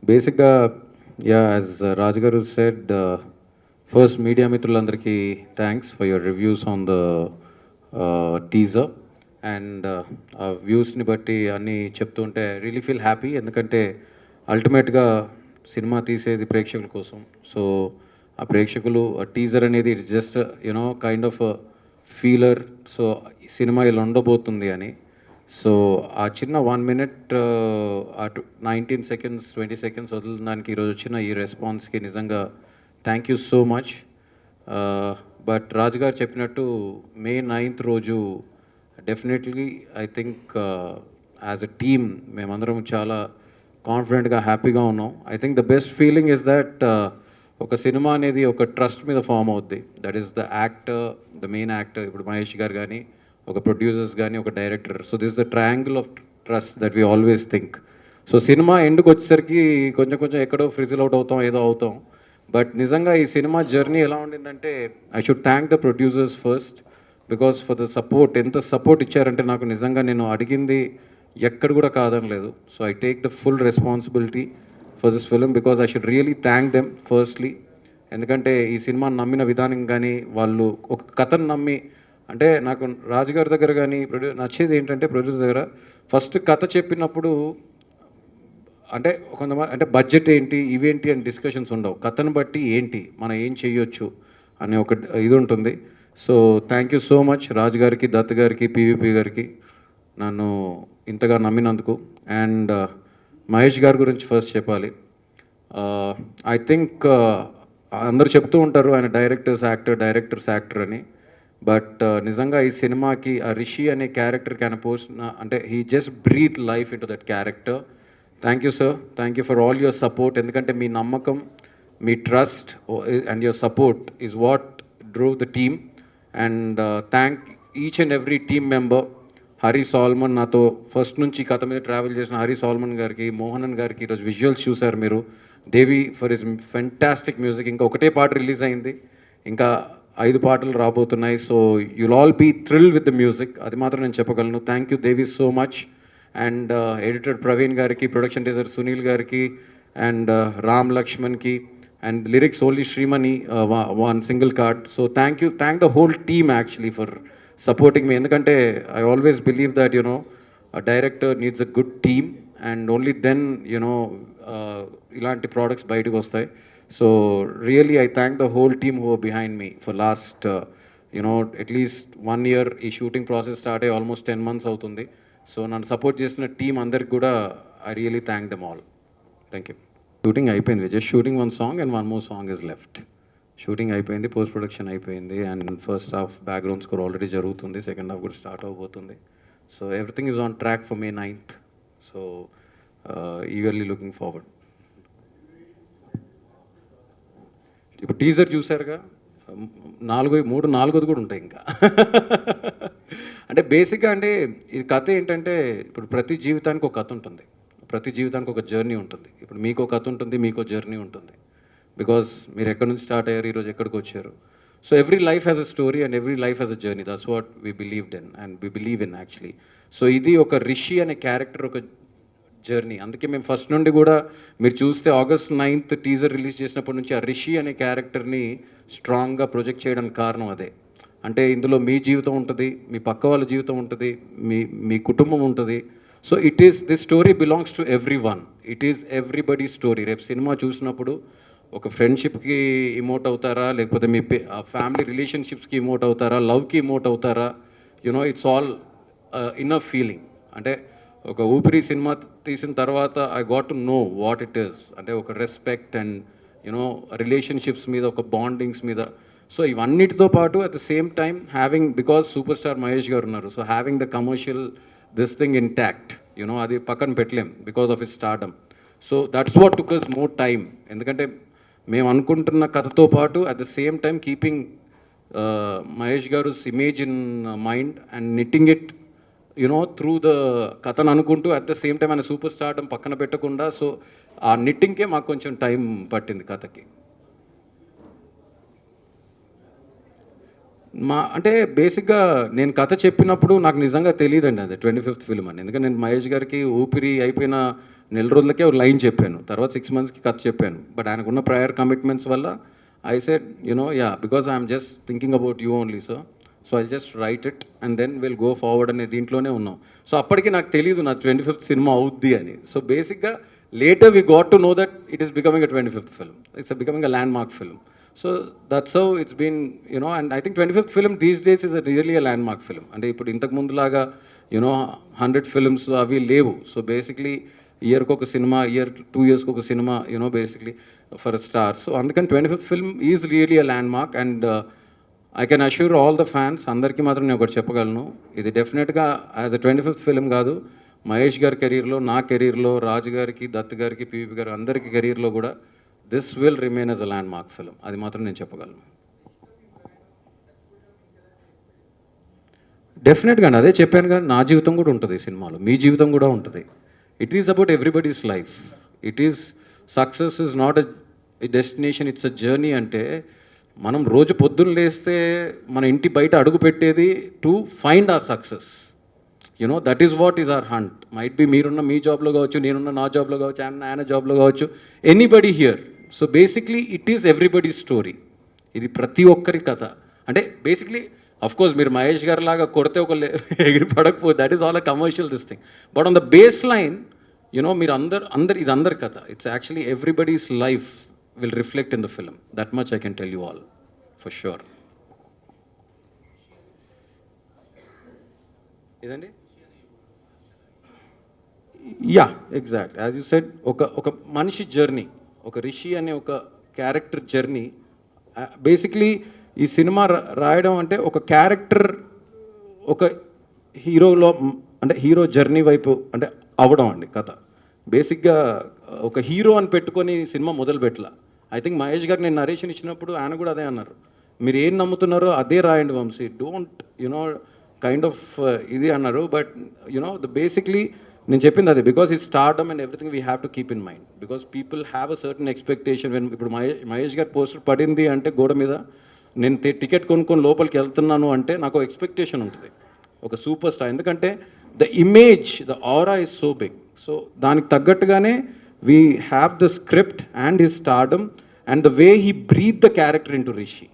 బేసిక్గా యాజ్ రాజు గారు said, first media మిత్రులందరికీ thanks for your reviews on the teaser. And ఆ వ్యూస్ని బట్టి అన్నీ చెప్తుంటే రియలీ ఫీల్ హ్యాపీ, ఎందుకంటే అల్టిమేట్గా సినిమా తీసేది ప్రేక్షకుల కోసం. సో ఆ ప్రేక్షకులు టీజర్ అనేది it's just you know kind of ఫీలర్. So cinema ఇలా ఉండబోతుంది అని. సో ఆ చిన్న 1 minute, అటు 19 seconds 20 seconds వదిలిన ఈరోజు వచ్చిన ఈ రెస్పాన్స్కి నిజంగా thank you so much. But Raju garu చెప్పినట్టు మే 9th రోజు definitely I think as a team మేమందరం చాలా కాన్ఫిడెంట్గా హ్యాపీగా ఉన్నాం. I think the best feeling is that ఒక సినిమా అనేది ఒక ట్రస్ట్ మీద ఫామ్ అవుద్ది. That is the actor, the main actor, ఇప్పుడు మహేష్ గారు కానీ, ఒక ప్రొడ్యూసర్స్ కానీ, ఒక director. So this the triangle of trust that we always think. So cinema ఎండ్కి వచ్చేసరికి కొంచెం కొంచెం ఎక్కడో ఫ్రిజిల్ అవుట్ అవుతాం, ఏదో అవుతాం. బట్ నిజంగా ఈ సినిమా జర్నీ ఎలా ఉండిందంటే I should thank the producers first, because for the support. ఎంత సపోర్ట్ ఇచ్చారంటే నాకు నిజంగా నేను అడిగింది ఎక్కడ కూడా కాదనలేదు. So I take the full responsibility for this film because I should really thank them firstly. ఎందుకంటే ఈ సినిమాని నమ్మిన విధానం కానీ, వాళ్ళు ఒక కథను నమ్మి, అంటే నాకు రాజుగారి దగ్గర కానీ నచ్చేది ఏంటంటే ప్రొడ్యూసర్ దగ్గర ఫస్ట్ కథ చెప్పినప్పుడు అంటే కొంతమంది అంటే బడ్జెట్ ఏంటి, ఇవేంటి అని డిస్కషన్స్ ఉండవు. కథను బట్టి ఏంటి మనం ఏం చేయొచ్చు అనే ఒక ఇది ఉంటుంది. So thank you so much Raju గారికి, దత్ గారికి, పీవీపీ గారికి నన్ను ఇంతగా నమ్మినందుకు. అండ్ మహేష్ గారి గురించి ఫస్ట్ చెప్పాలి. ఐ థింక్ అందరూ చెప్తూ ఉంటారు ఆయన డైరెక్టర్స్ యాక్టర్ అని. బట్ నిజంగా ఈ సినిమాకి ఆ రిషి అనే క్యారెక్టర్కి ఆయన పోసిన అంటే he just breathe life into that character. Thank you sir, thank you for all your support. ఎందుకంటే మీ నమ్మకం, మీ trust and your support is what drove the team. And thank each and every team member. Hari Solomon, నాతో first నుంచి కథ మీద travel చేసిన Hari salmon గారికి, మోహనన్ గారికి, ఈరోజు విజువల్స్ చూశారు మీరు. Devi for his fantastic music. ఇంకా ఒకటే పాట రిలీజ్ అయింది, ఇంకా 5 పాటలు రాబోతున్నాయి. So you'll all be thrill with the music, అది మాత్రం నేను చెప్పగలను. Thank you Devi so much. And editor Praveen గారికి, ప్రొడక్షన్ డిజైనర్ సునీల్ గారికి, అండ్ రామ్ లక్ష్మణ్కి, and lyrics only Srimani, 1 single card. So thank the whole team actually for supporting me. ఎందుకంటే I always believe that a director needs a good team, and only then ఇలాంటి products బయటకు వస్తాయి. So really I thank the whole team who are behind me for last at least 1 year. ఈ shooting process start అయ్యి almost 10 months అవుతుంది. So నన్ను support చేసిన team అందరికి కూడా I really thank them all. Thank you. Shooting అయిపోయింది, just shooting 1 song and 1 more song is left. Shooting అయిపోయింది, post production అయిపోయింది, and first half background score already జరుగుతుంది, సెకండ్ హాఫ్ కూడా స్టార్ట్ అవబోతుంది. So everything is on track for May 9th. So eagerly looking forward. ఇప్పుడు teaser చూసారుగా, 4th కూడా ఉంటాయి ఇంకా. అంటే బేసిక్గా అంటే ఇది కథ ఏంటంటే, ఇప్పుడు ప్రతి జీవితానికి ఒక కథ ఉంటుంది, ప్రతి జీవితానికి ఒక జర్నీ ఉంటుంది. ఇప్పుడు మీకో కథ ఉంటుంది, మీకో జర్నీ ఉంటుంది. బికాస్ మీరు ఎక్కడి నుంచి స్టార్ట్ అయ్యారు, ఈరోజు ఎక్కడికి వచ్చారు. So every life has a story and every life has a journey. That's what we believed in and we believe in actually. So ఇది ఒక రిషి అనే క్యారెక్టర్ ఒక జర్నీ. అందుకే మేము ఫస్ట్ నుండి కూడా మీరు చూస్తే August 9th టీజర్ రిలీజ్ చేసినప్పటి నుంచి ఆ రిషి అనే క్యారెక్టర్ని స్ట్రాంగ్గా ప్రొజెక్ట్ చేయడానికి కారణం అదే. అంటే ఇందులో మీ జీవితం ఉంటుంది, మీ పక్క వాళ్ళ జీవితం ఉంటుంది, మీ కుటుంబం ఉంటుంది. So this story belongs to every one. It is everybody story. రేపు సినిమా చూసినప్పుడు ఒక ఫ్రెండ్షిప్కి ఇమోట్ అవుతారా, లేకపోతే మీ ఫ్యామిలీ రిలేషన్షిప్స్కి ఇమోట్ అవుతారా, లవ్కి ఇమోట్ అవుతారా, ఇట్స్ ఆల్ ఇన్నర్ ఫీలింగ్. అంటే ఒక ఊపిరి సినిమా తీసిన తర్వాత I got to know what it is. అంటే ఒక రెస్పెక్ట్ అండ్ రిలేషన్షిప్స్ మీద, ఒక బాండింగ్స్ మీద. సో ఇవన్నిటితో పాటు at the same time having, because super star Mahesh garu ఉన్నారు, so having the commercial this thing intact, అది పక్కన పెట్టలేం because of it stardom. So that's what took us more time. ఎందుకంటే మేము అనుకుంటున్న కథతో పాటు at the same time keeping Mahesh garu image in mind and knitting it through the కథను అనుకుంటూ అట్ ద సేమ్ టైం ఆయన సూపర్ స్టార్డమ్ పక్కన పెట్టకుండా. సో ఆ నిట్టింగ్కే మాకు కొంచెం టైం పట్టింది కథకి. అంటే బేసిక్గా నేను కథ చెప్పినప్పుడు నాకు నిజంగా తెలియదండి అది 25th ఫిల్మ్ అని. ఎందుకంటే నేను మహేష్ గారికి ఊపిరి అయిపోయిన నెల రోజులకే ఒక లైన్ చెప్పాను, తర్వాత 6 monthsకి కథ చెప్పాను. బట్ ఆయనకున్న ప్రయర్ కమిట్మెంట్స్ వల్ల I said yeah because I'm just thinking about you only sir, so I just write it and then will go forward అనే దీంట్లోనే ఉన్నాం. సో అప్పటికి నాకు తెలియదు నా 25th సినిమా అవుద్ది అని. సో బేసిక్గా later we got to know that it is becoming a 25th film. It's becoming a landmark film. So that's how it's been, and I think 25th film these days is really a landmark film. And ఇప్పుడు ఇంతకు ముందులాగా 100 films అవి లేవు. So basically ఇయర్కి ఒక cinema, year 2 yearsకి ఒక సినిమా, బేసిక్లీ ఫర్ స్టార్. సో అందుకని 25th film is really a landmark. And I can assure all the fans అందరికీ మాత్రం నేను ఒకటి చెప్పగలను, ఇది డెఫినెట్గా యాజ్ అ 25th film కాదు, మహేష్ గారి కెరీర్లో, నా కెరీర్లో, రాజు గారికి, దత్ గారికి, పీవీ గారు అందరికీ కెరీర్లో కూడా this will remain as a land mark film. అది మాత్రం నేను చెప్పగలను. డెఫినెట్గా అండి, అదే చెప్పాను కానీ నా జీవితం కూడా ఉంటుంది ఈ సినిమాలో, మీ జీవితం కూడా ఉంటుంది. It is about everybody's life. It is success is not a destination, it's a journey. అంటే మనం రోజు పొద్దున్న లేస్తే మన ఇంటి బయట అడుగు పెట్టేది to find our success. That is what is our hunt. Might be మీరున్న మీ జాబ్లో కావచ్చు, నేనున్న నా జాబ్లో కావచ్చు, ఆయన జాబ్లో కావచ్చు, anybody here. So basically it is everybody story. ఇది ప్రతి ఒక్కరి కథ. అంటే బేసిక్లీ కోర్స్ మీరు మహేష్ గారి లాగా కొడితే ఒక ఎగిరి పడకపోతే that is all a commercial this thing. But on the baseline మీరు అందరు ఇది అందరి కథ. It's actually everybody's life will reflect in the film. That much I can tell you all for sure. ఇదండి yeah exact as you said, ఒక మనిషి journey, ఒక రిషి అనే ఒక క్యారెక్టర్ జర్నీ. బేసిక్లీ ఈ సినిమా రాయడం అంటే ఒక క్యారెక్టర్ ఒక హీరోలో అంటే హీరో జర్నీ వైపు అంటే అవడం అండి కథ. బేసిక్గా ఒక హీరో అని పెట్టుకొని సినిమా మొదలు పెట్టలా. ఐ థింక్ మహేష్ గారు నేను నరేషన్ ఇచ్చినప్పుడు ఆయన కూడా అదే అన్నారు, మీరు ఏం నమ్ముతున్నారో అదే రాయండి వంశీ, డోంట్ కైండ్ ఆఫ్ ఇది అన్నారు. బట్ ద బేసిక్లీ నేను చెప్పింది అదే, బికాస్ ఈ stardom and everything we have to keep in mind, because people have a certain expectation. ఇప్పుడు మహేష్ గారి పోస్టర్ పడింది అంటే గోడ మీద, నేను టికెట్ కొనుక్కొని లోపలికి వెళ్తున్నాను అంటే నాకు ఎక్స్పెక్టేషన్ ఉంటుంది, ఒక సూపర్ స్టార్. ఎందుకంటే the image, the aura is so big. So దానికి తగ్గట్టుగానే we have the script and his stardom and the way he breathe the character into Rishi.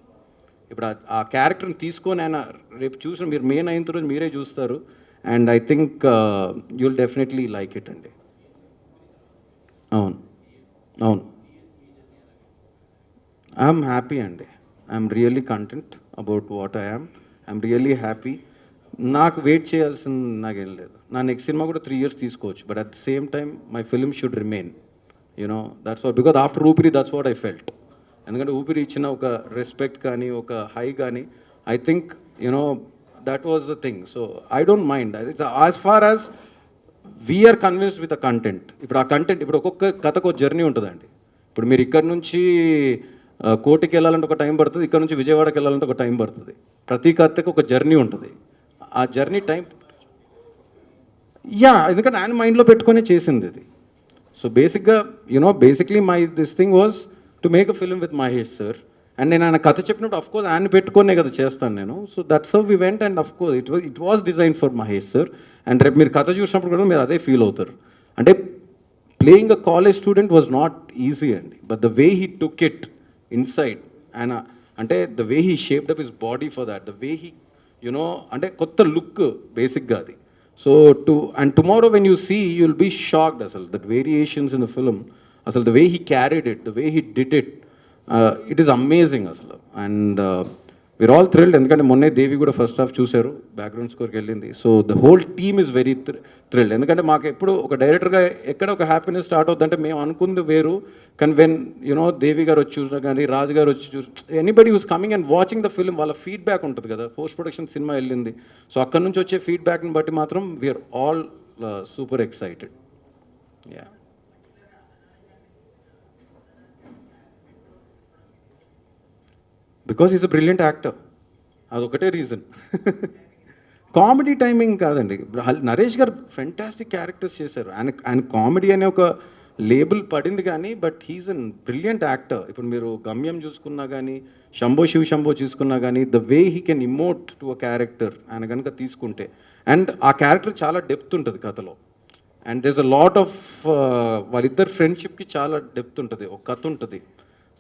ఇప్పుడు ఆ క్యారెక్టర్ని తీసుకొని ఆయన రేపు చూసిన మీరు మెయిన్ అయిన తర్వాత మీరే చూస్తారు. And I think you'll definitely like it అండి. అవును అవును, ఐఎమ్ హ్యాపీ అండి. I'm really content about what I'm really happy. నాకు వెయిట్ చేయాల్సిన నాకేం లేదు. నా నెక్స్ట్ సినిమా కూడా 3 years తీసుకోవచ్చు, but at the same time my film should remain. That's what, because after Oopiri that's what I felt. ఎందుకంటే ఊపిరి ఇచ్చిన ఒక రెస్పెక్ట్ కానీ ఒక హై కానీ I think that was the thing. So I don't mind as far as we're convinced with the content. ఇప్పుడు ఆ content, ఇప్పుడు ఒక్కొక్క కథకు ఒక జర్నీ ఉంటుందండి. ఇప్పుడు మీరు ఇక్కడ నుంచి కోటికి వెళ్ళాలంటే ఒక టైం పడుతుంది, ఇక్కడ నుంచి విజయవాడకి వెళ్ళాలంటే ఒక టైం పడుతుంది. ప్రతి కథకు ఒక జర్నీ ఉంటుంది. ఆ జర్నీ టైం ఎందుకంటే ఆయన మైండ్లో పెట్టుకొని చేసింది ఇది. సో బేసిక్గా basically my this thing was to make a film with Mahesh sir. And నేను ఆయన కథ చెప్పినప్పుడు అఫ్కోర్స్ ఆయన పెట్టుకునే కదా చేస్తాను నేను. So that's how we went and of course it was design for Mahesh sir. And రేపు మీరు కథ చూసినప్పుడు కూడా మీరు అదే ఫీల్ అవుతారు. అంటే playing a college student was not easy అండి, but the way he took it inside, ఆయన అంటే the way he shaped up his body for that, the way he అంటే కొత్త లుక్ బేసిక్గా అది. So and tomorrow when you see you will be shocked అసలు that variations in the film, అసలు the way he carried it, the way he did it, it is amazing అసలు. And we are all thrilled, ఎందుకంటే మొన్నే దేవి కూడా first half చూశారు, background స్కోర్కి వెళ్ళింది. So the whole team is very thrilled. ఎందుకంటే మాకు ఎప్పుడు ఒక డైరెక్టర్గా ఎక్కడ ఒక హ్యాపీనెస్ స్టార్ట్ అవుతుందంటే మేము అనుకుంది వేరు, కానీ వెన్ దేవి గారు వచ్చి చూసినా కానీ రాజు గారు వచ్చి చూసి anybody who's coming and watching the film, వాళ్ళ ఫీడ్బ్యాక్ ఉంటుంది కదా, పోస్ట్ ప్రొడక్షన్ సినిమా వెళ్ళింది. సో అక్కడ నుంచి వచ్చే ఫీడ్బ్యాక్ని బట్టి మాత్రం we're all super excited. Yeah, because is a brilliant actor, అదొకటే రీజన్. కామెడీ టైమింగ్ కాదండి, నరేష్ గారు ఫెంటాస్టిక్ క్యారెక్టర్స్ చేశారు. ఆయన కామెడీ అనే ఒక లేబుల్ పడింది కానీ, but he is an brilliant actor. ఇప్పుడు మీరు గమ్యం చూసుకున్నా కానీ, శంభో శివ శంభో చూసుకున్నా కానీ, the way he can emote to a character ఆయన కనుక తీసుకుంటే, అండ్ ఆ క్యారెక్టర్ చాలా డెప్త్ ఉంటుంది కథలో. And there's a lot of వాళ్ళిద్దరు ఫ్రెండ్షిప్కి చాలా డెప్త్ ఉంటుంది, ఒక కథ ఉంటుంది.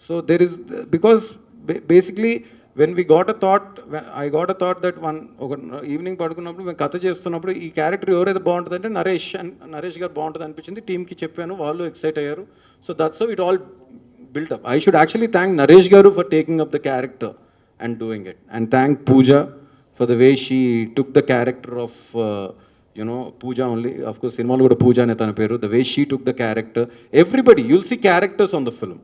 So there is because basically when we got a thought, I got a thought that ఒక ఈవినింగ్ పడుకున్నప్పుడు మేము కథ చేస్తున్నప్పుడు ఈ క్యారెక్టర్ ఎవరైతే బాగుంటుంది అంటే నరేష్ గారు బాగుంటుంది అనిపించింది. టీమ్కి చెప్పాను, వాళ్ళు ఎక్సైట్ అయ్యారు. So that's how it all built up. I should actually thank Naresh Garu for taking up the character and doing it, and thank Pooja for the way she took the character of Pooja only. Of course, cinema lo kuda Pooja ane tana peru. The way she took the character, everybody, you'll see characters on the film.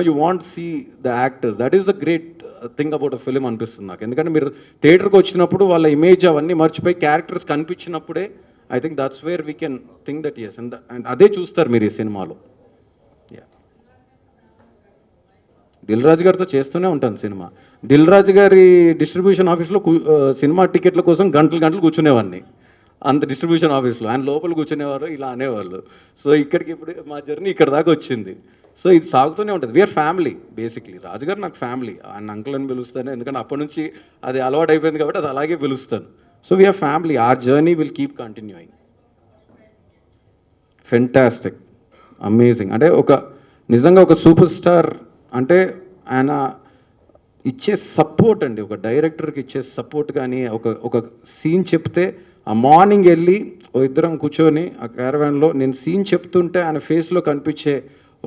You won't see the actors. That is the great thing about a film అనిపిస్తుంది నాకు. ఎందుకంటే మీరు థియేటర్కి వచ్చినప్పుడు వాళ్ళ image అవన్నీ మర్చిపోయి characters కనిపించినప్పుడే I think that's where we can think that yes, and అదే చూస్తారు మీరు ఈ సినిమాలో. దిల్ రాజు గారితో చేస్తూనే ఉంటాను సినిమా. దిల్ రాజు గారి డిస్ట్రిబ్యూషన్ ఆఫీస్లో సినిమా టికెట్ల కోసం గంటలు కూర్చునేవాడిని, అంత డిస్ట్రిబ్యూషన్ ఆఫీస్లో. ఆయన లోపల కూర్చునేవారు, ఇలా అనేవాళ్ళు. సో ఇక్కడికి ఇప్పుడు మా జర్నీ ఇక్కడ దాకా వచ్చింది. సో ఇది సాగుతూనే ఉంటుంది. We're family basically. రాజుగారు నాకు ఫ్యామిలీ, ఆయన అంకుల్ అని పిలుస్తాను, ఎందుకంటే అప్పటి నుంచి అది అలవాటు అయిపోయింది కాబట్టి అది అలాగే పిలుస్తాను. So we're family, our journey will keep continuing. Fantastic, amazing. అంటే నిజంగా ఒక సూపర్ స్టార్ అంటే ఆయన ఇచ్చే సపోర్ట్ అండి, ఒక డైరెక్టర్కి ఇచ్చే సపోర్ట్. కానీ ఒక సీన్ చెప్తే ఆ మార్నింగ్ వెళ్ళి ఇద్దరం కూర్చొని ఆ క్యారవాన్లో నేను సీన్ చెప్తుంటే ఆయన ఫేస్లో కనిపించే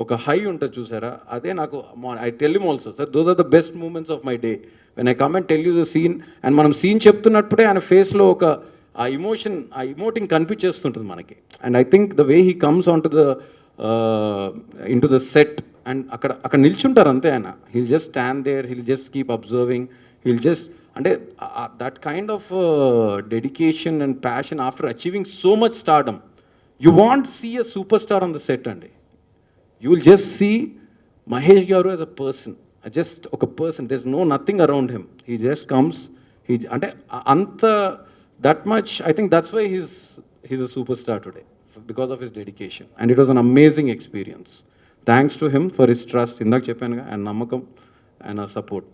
ఒక హై ఉంటుంది చూసారా, అదే నాకు. I tell him also, sir those are the best moments of my day when I come and tell you the scene. And మనం సీన్ చెప్తున్నప్పుడే ఆయన ఫేస్లో ఆ ఇమోటింగ్ కనిపించేస్తుంటుంది మనకి. And I think the way he comes on to the set, and అక్కడ నిల్చుంటారు అంతే ఆయన. He'll just stand there, he'll just keep observing, he'll just, అంటే that kind of dedication and passion after achieving so much stardom. You won't see a super star on the set అండి. You will just see Mahesh garu as a person, just ఒక person. There is nothing around him. He just comes, అంటే అంత that much. I think that's why he's a superstar today, because of his dedication, and it was an amazing experience. Thanks to him for his trust, indak cheppanu ga, and namakam and support.